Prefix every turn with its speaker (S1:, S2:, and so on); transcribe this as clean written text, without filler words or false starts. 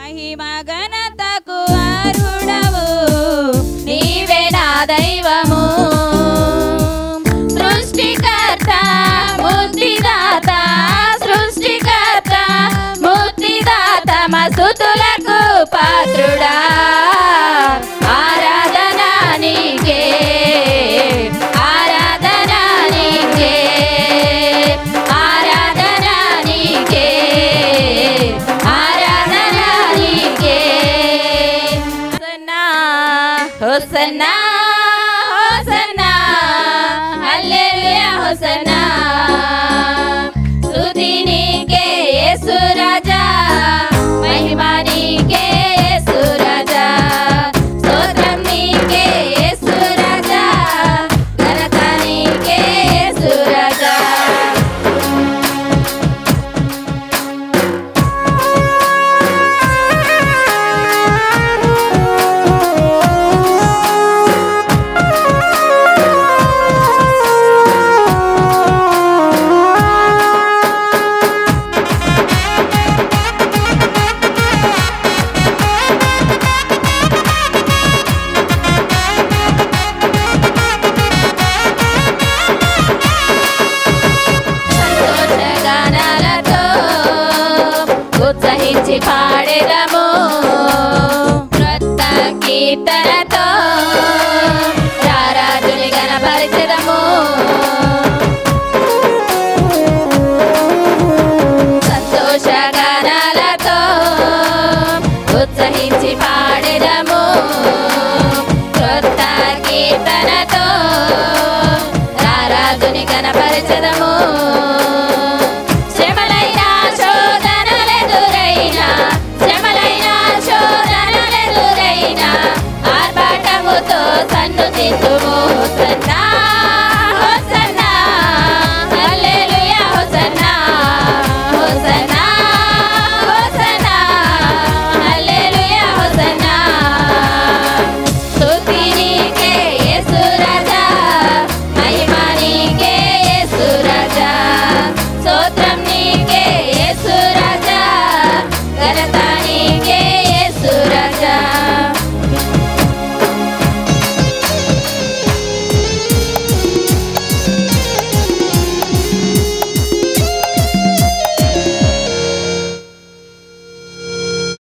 S1: మహిమ ఘనతకు అర్హుడవు నీవే నా దైవము సృష్టికర్త ముక్తిదాత సృష్టికర్త ముక్తిదాత మస్తుతులకు పాత్రుడా ఆరాధన నీకే ఆరాధన నీకే ఆరాధన నీకే ఆరాధన నీకే హోసన్నా హోసన్నా హల్లెలూయా హోసన్నా స్తుతి నీకే యేసు రాజా మహిమ నీకే యేసు రాజా స్తోత్రం నీకే యేసు రాజా ఘనత నీకే యేసు రాజా ఉత్సహించి పాడెదము క్రొత్త కీర్తనతో రారాజుని గణపరిచెదము సంతోష గానాలతో ఉత్సహించి పాడెదము క్రొత్త కీర్తనతో రారాజుని గణపరిచెదము సన్ను తిందుము హోసన్నా